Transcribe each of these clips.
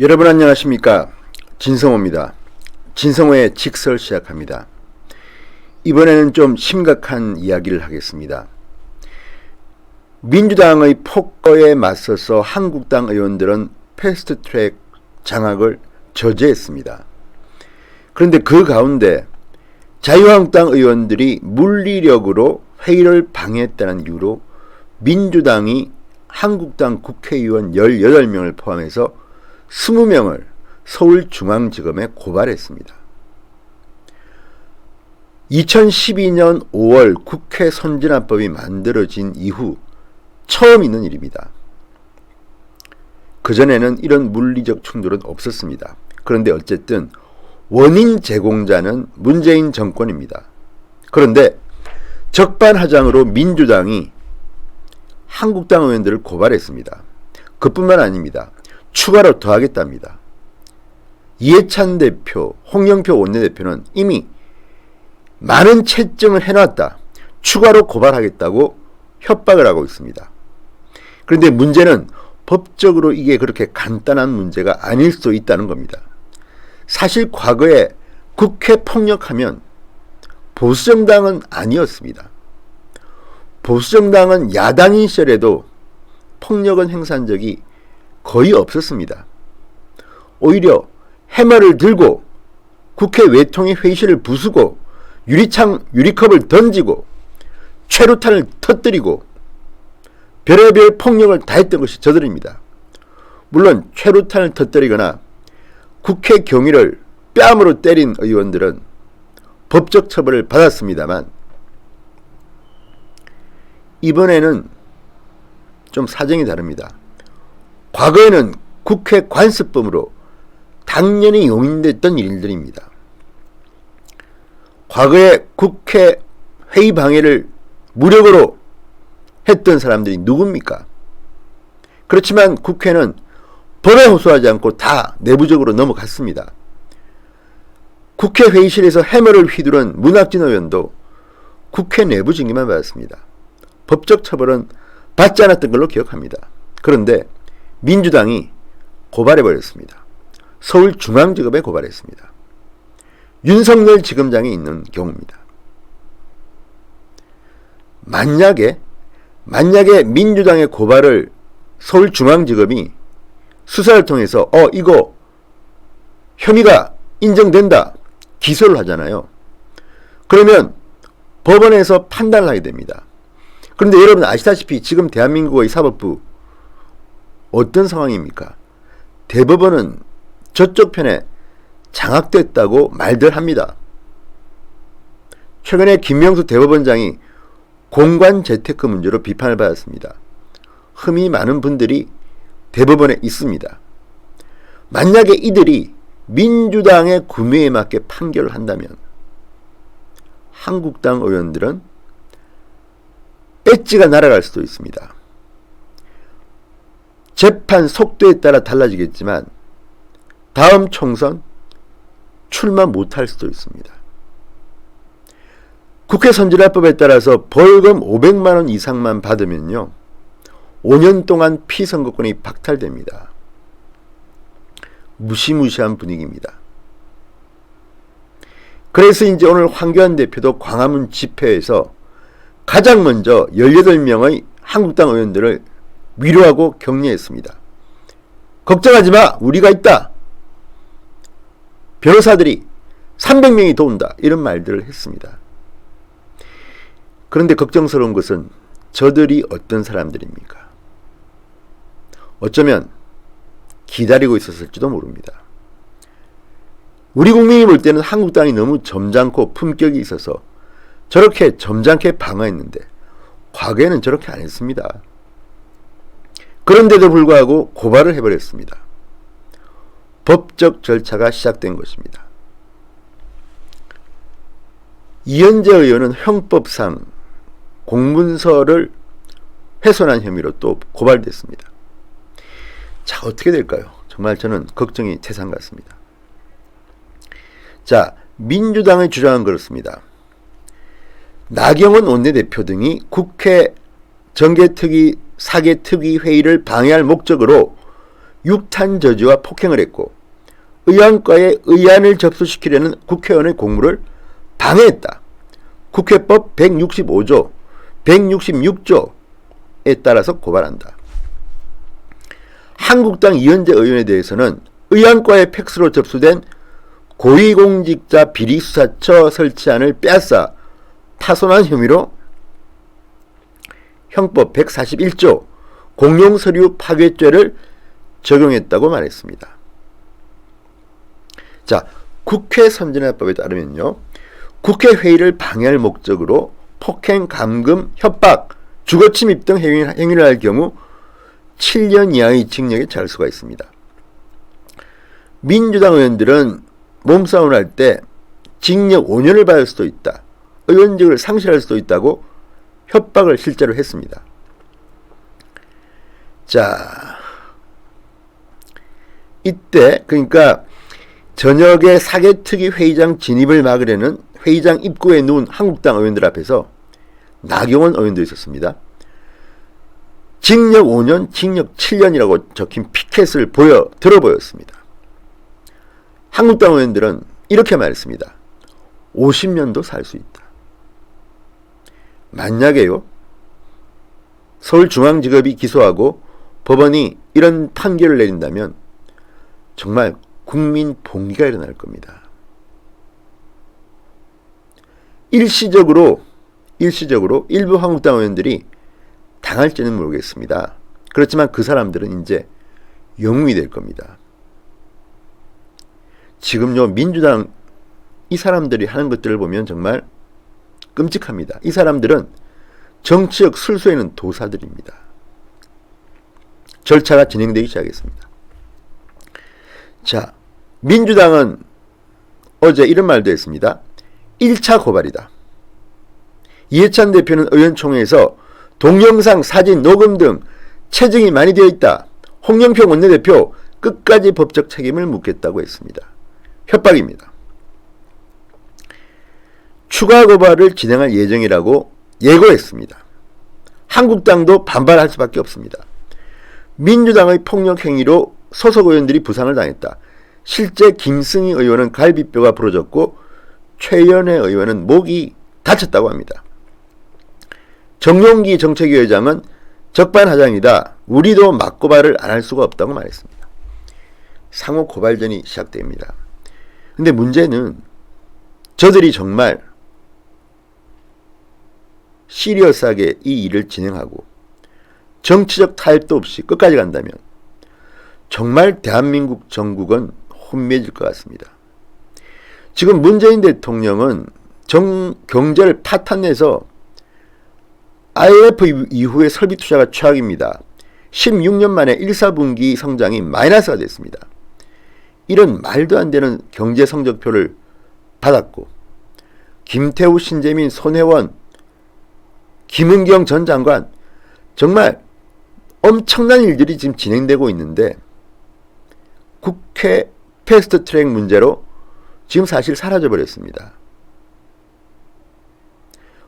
여러분 안녕하십니까? 진성호입니다. 진성호의 직설 시작합니다. 이번에는 좀 심각한 이야기를 하겠습니다. 민주당의 폭거에 맞서서 한국당 의원들은 패스트트랙 장악을 저지했습니다. 그런데 그 가운데 자유한국당 의원들이 물리력으로 회의를 방해했다는 이유로 민주당이 한국당 국회의원 18명을 포함해서 20명을 서울중앙지검에 고발했습니다. 2012년 5월 국회 선진화법이 만들어진 이후 처음 있는 일입니다. 그전에는 이런 물리적 충돌은 없었습니다. 그런데 어쨌든 원인 제공자는 문재인 정권입니다. 그런데 적반하장으로 민주당이 한국당 의원들을 고발했습니다. 그뿐만 아닙니다. 추가로 더하겠답니다. 이해찬 대표, 홍영표 원내대표는 이미 많은 채증을 해놨다. 추가로 고발하겠다고 협박을 하고 있습니다. 그런데 문제는 법적으로 이게 그렇게 간단한 문제가 아닐 수도 있다는 겁니다. 사실 과거에 국회 폭력하면 보수정당은 아니었습니다. 보수정당은 야당인 시절에도 폭력은 행사한 적이 거의 없었습니다. 오히려 해머를 들고 국회 외통위 회의실을 부수고 유리컵을 던지고 최루탄을 터뜨리고 별의별 폭력을 다했던 것이 저들입니다. 물론 최루탄을 터뜨리거나 국회 경위를 뺨으로 때린 의원들은 법적 처벌을 받았습니다만 이번에는 좀 사정이 다릅니다. 과거에는 국회 관습범으로 당연히 용인됐던 일들입니다. 과거에 국회 회의 방해를 무력으로 했던 사람들이 누굽니까? 그렇지만 국회는 법에 호소하지 않고 다 내부적으로 넘어갔습니다. 국회 회의실에서 해머를 휘두른 문학진 의원도 국회 내부 징계만 받았습니다. 법적 처벌은 받지 않았던 걸로 기억합니다. 그런데 민주당이 고발해버렸습니다. 서울중앙지검에 고발했습니다. 윤석열 지검장이 있는 경우입니다. 만약에 민주당의 고발을 서울중앙지검이 수사를 통해서 이거 혐의가 인정된다 기소를 하잖아요. 그러면 법원에서 판단을 하게 됩니다. 그런데 여러분 아시다시피 지금 대한민국의 사법부 어떤 상황입니까? 대법원은 저쪽 편에 장악됐다고 말들 합니다. 최근에 김명수 대법원장이 공관 재테크 문제로 비판을 받았습니다. 흠이 많은 분들이 대법원에 있습니다. 만약에 이들이 민주당의 구매에 맞게 판결을 한다면 한국당 의원들은 엣지가 날아갈 수도 있습니다. 재판 속도에 따라 달라지겠지만 다음 총선 출마 못할 수도 있습니다. 국회 선진화법에 따라서 벌금 500만 원 이상만 받으면요 5년 동안 피선거권이 박탈됩니다. 무시무시한 분위기입니다. 그래서 이제 오늘 황교안 대표도 광화문 집회에서 가장 먼저 18명의 한국당 의원들을 위로하고 격려했습니다. 걱정하지 마, 우리가 있다. 변호사들이 300명이 도운다. 이런 말들을 했습니다. 그런데 걱정스러운 것은 저들이 어떤 사람들입니까? 어쩌면 기다리고 있었을지도 모릅니다. 우리 국민이 볼 때는 한국당이 너무 점잖고 품격이 있어서 저렇게 점잖게 방어했는데 과거에는 저렇게 안 했습니다. 그런데도 불구하고 고발을 해버렸습니다. 법적 절차가 시작된 것입니다. 이현재 의원은 형법상 공문서를 훼손한 혐의로 또 고발됐습니다. 자, 어떻게 될까요? 정말 저는 걱정이 태산 같습니다. 자, 민주당의 주장은 그렇습니다. 나경원 원내대표 등이 국회 정개특위, 사개특위 회의를 방해할 목적으로 육탄 저지와 폭행을 했고 의안과에 의안을 접수시키려는 국회의원의 공무를 방해했다. 국회법 165조, 166조에 따라서 고발한다. 한국당 이현재 의원에 대해서는 의안과의 팩스로 접수된 고위공직자 비리수사처 설치안을 빼앗아 파손한 혐의로 형법 141조 공용서류 파괴죄를 적용했다고 말했습니다. 자, 국회 선진화법에 따르면요, 국회 회의를 방해할 목적으로 폭행, 감금, 협박, 주거침입 등 행위를 할 경우 7년 이하의 징역에 처할 수가 있습니다. 민주당 의원들은 몸싸움을 할 때 징역 5년을 받을 수도 있다, 의원직을 상실할 수도 있다고 협박을 실제로 했습니다. 자, 이때 그러니까 저녁에 사개특위 회의장 진입을 막으려는 회의장 입구에 누운 한국당 의원들 앞에서 나경원 의원도 있었습니다. 징역 5년, 징역 7년이라고 적힌 피켓을 들어 보였습니다. 한국당 의원들은 이렇게 말했습니다. 50년도 살 수 있다. 만약에요, 서울중앙지법이 기소하고 법원이 이런 판결을 내린다면 정말 국민 봉기가 일어날 겁니다. 일시적으로 일부 한국당 의원들이 당할지는 모르겠습니다. 그렇지만 그 사람들은 이제 영웅이 될 겁니다. 지금요, 민주당 이 사람들이 하는 것들을 보면 정말 끔찍합니다. 이 사람들은 정치적 술수에는 도사들입니다. 절차가 진행되기 시작했습니다. 자, 민주당은 어제 이런 말도 했습니다. 1차 고발이다. 이해찬 대표는 의원총회에서 동영상, 사진, 녹음 등 체증이 많이 되어 있다. 홍영표 원내대표 끝까지 법적 책임을 묻겠다고 했습니다. 협박입니다. 추가 고발을 진행할 예정이라고 예고했습니다. 한국당도 반발할 수밖에 없습니다. 민주당의 폭력 행위로 소속 의원들이 부상을 당했다. 실제 김승희 의원은 갈비뼈가 부러졌고 최연애 의원은 목이 다쳤다고 합니다. 정용기 정책위 의장은 적반하장이다. 우리도 맞고발을 안 할 수가 없다고 말했습니다. 상호 고발전이 시작됩니다. 근데 문제는 저들이 정말 시리어스하게 이 일을 진행하고 정치적 타협도 없이 끝까지 간다면 정말 대한민국 정국은 혼미해질 것 같습니다. 지금 문재인 대통령은 경제를 파탄내서 IMF 이후의 설비 투자가 최악입니다. 16년 만에 1, 4분기 성장이 마이너스가 됐습니다. 이런 말도 안 되는 경제 성적표를 받았고 김태우, 신재민, 손혜원, 김은경 전 장관 정말 엄청난 일들이 지금 진행되고 있는데 국회 패스트트랙 문제로 지금 사실 사라져버렸습니다.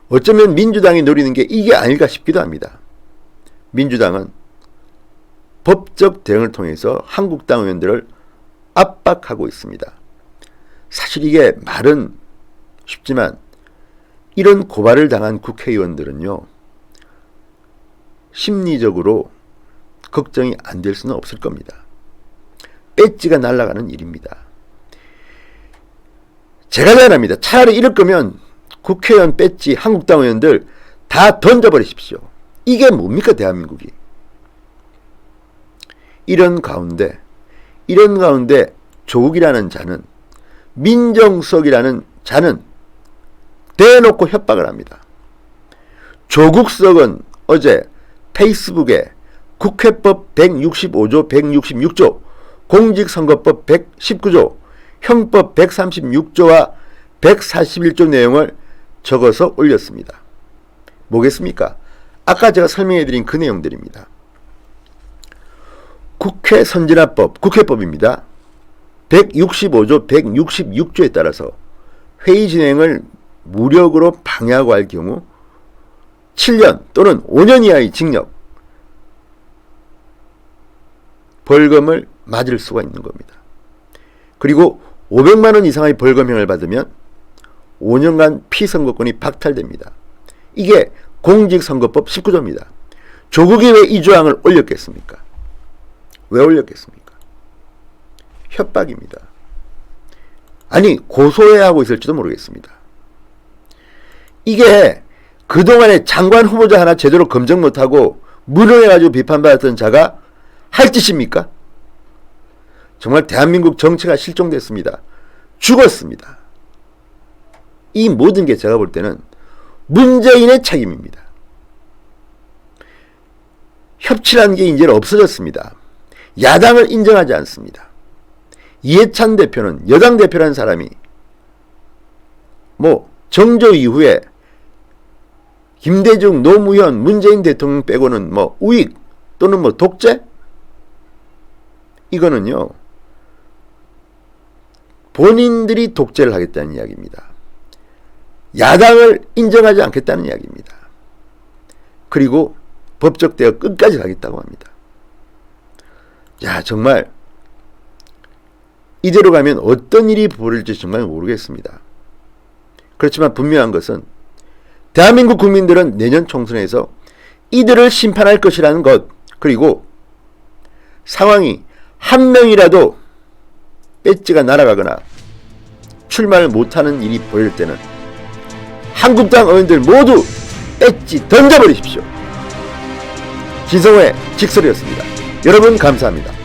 어쩌면 민주당이 노리는 게 이게 아닐까 싶기도 합니다. 민주당은 법적 대응을 통해서 한국당 의원들을 압박하고 있습니다. 사실 이게 말은 쉽지만 이런 고발을 당한 국회의원들은요, 심리적으로 걱정이 안 될 수는 없을 겁니다. 배지가 날아가는 일입니다. 제가 제안합니다. 차라리 이럴 거면 국회의원 배지 한국당 의원들 다 던져버리십시오. 이게 뭡니까 대한민국이. 이런 가운데 조국이라는 자는, 민정수석이라는 자는 대놓고 협박을 합니다. 조국수석은 어제 페이스북에 국회법 165조, 166조, 공직선거법 119조, 형법 136조와 141조 내용을 적어서 올렸습니다. 뭐겠습니까? 아까 제가 설명해드린 그 내용들입니다. 국회 선진화법, 국회법입니다. 165조, 166조에 따라서 회의 진행을 무력으로 방해하고 할 경우 7년 또는 5년 이하의 징역, 벌금을 맞을 수가 있는 겁니다. 그리고 500만 원 이상의 벌금형을 받으면 5년간 피선거권이 박탈됩니다. 이게 공직선거법 19조입니다. 조국이 왜 이 조항을 올렸겠습니까? 왜 올렸겠습니까? 협박입니다. 아니, 고소해야 하고 있을지도 모르겠습니다. 이게 그동안에 장관 후보자 하나 제대로 검증 못하고 무능해가지고 비판받았던 자가 할 짓입니까? 정말 대한민국 정치가 실종됐습니다. 죽었습니다. 이 모든 게 제가 볼 때는 문재인의 책임입니다. 협치라는 게 이제는 없어졌습니다. 야당을 인정하지 않습니다. 이해찬 대표는 여당 대표라는 사람이 정조 이후에 김대중, 노무현, 문재인 대통령 빼고는 우익 또는 독재? 이거는요, 본인들이 독재를 하겠다는 이야기입니다. 야당을 인정하지 않겠다는 이야기입니다. 그리고 법적 대응 끝까지 가겠다고 합니다. 야, 정말 이대로 가면 어떤 일이 벌어질지 정말 모르겠습니다. 그렇지만 분명한 것은 대한민국 국민들은 내년 총선에서 이들을 심판할 것이라는 것, 그리고 상황이 한 명이라도 배지가 날아가거나 출마를 못하는 일이 보일 때는 한국당 의원들 모두 배지 던져버리십시오. 진성호의 직설이었습니다. 여러분 감사합니다.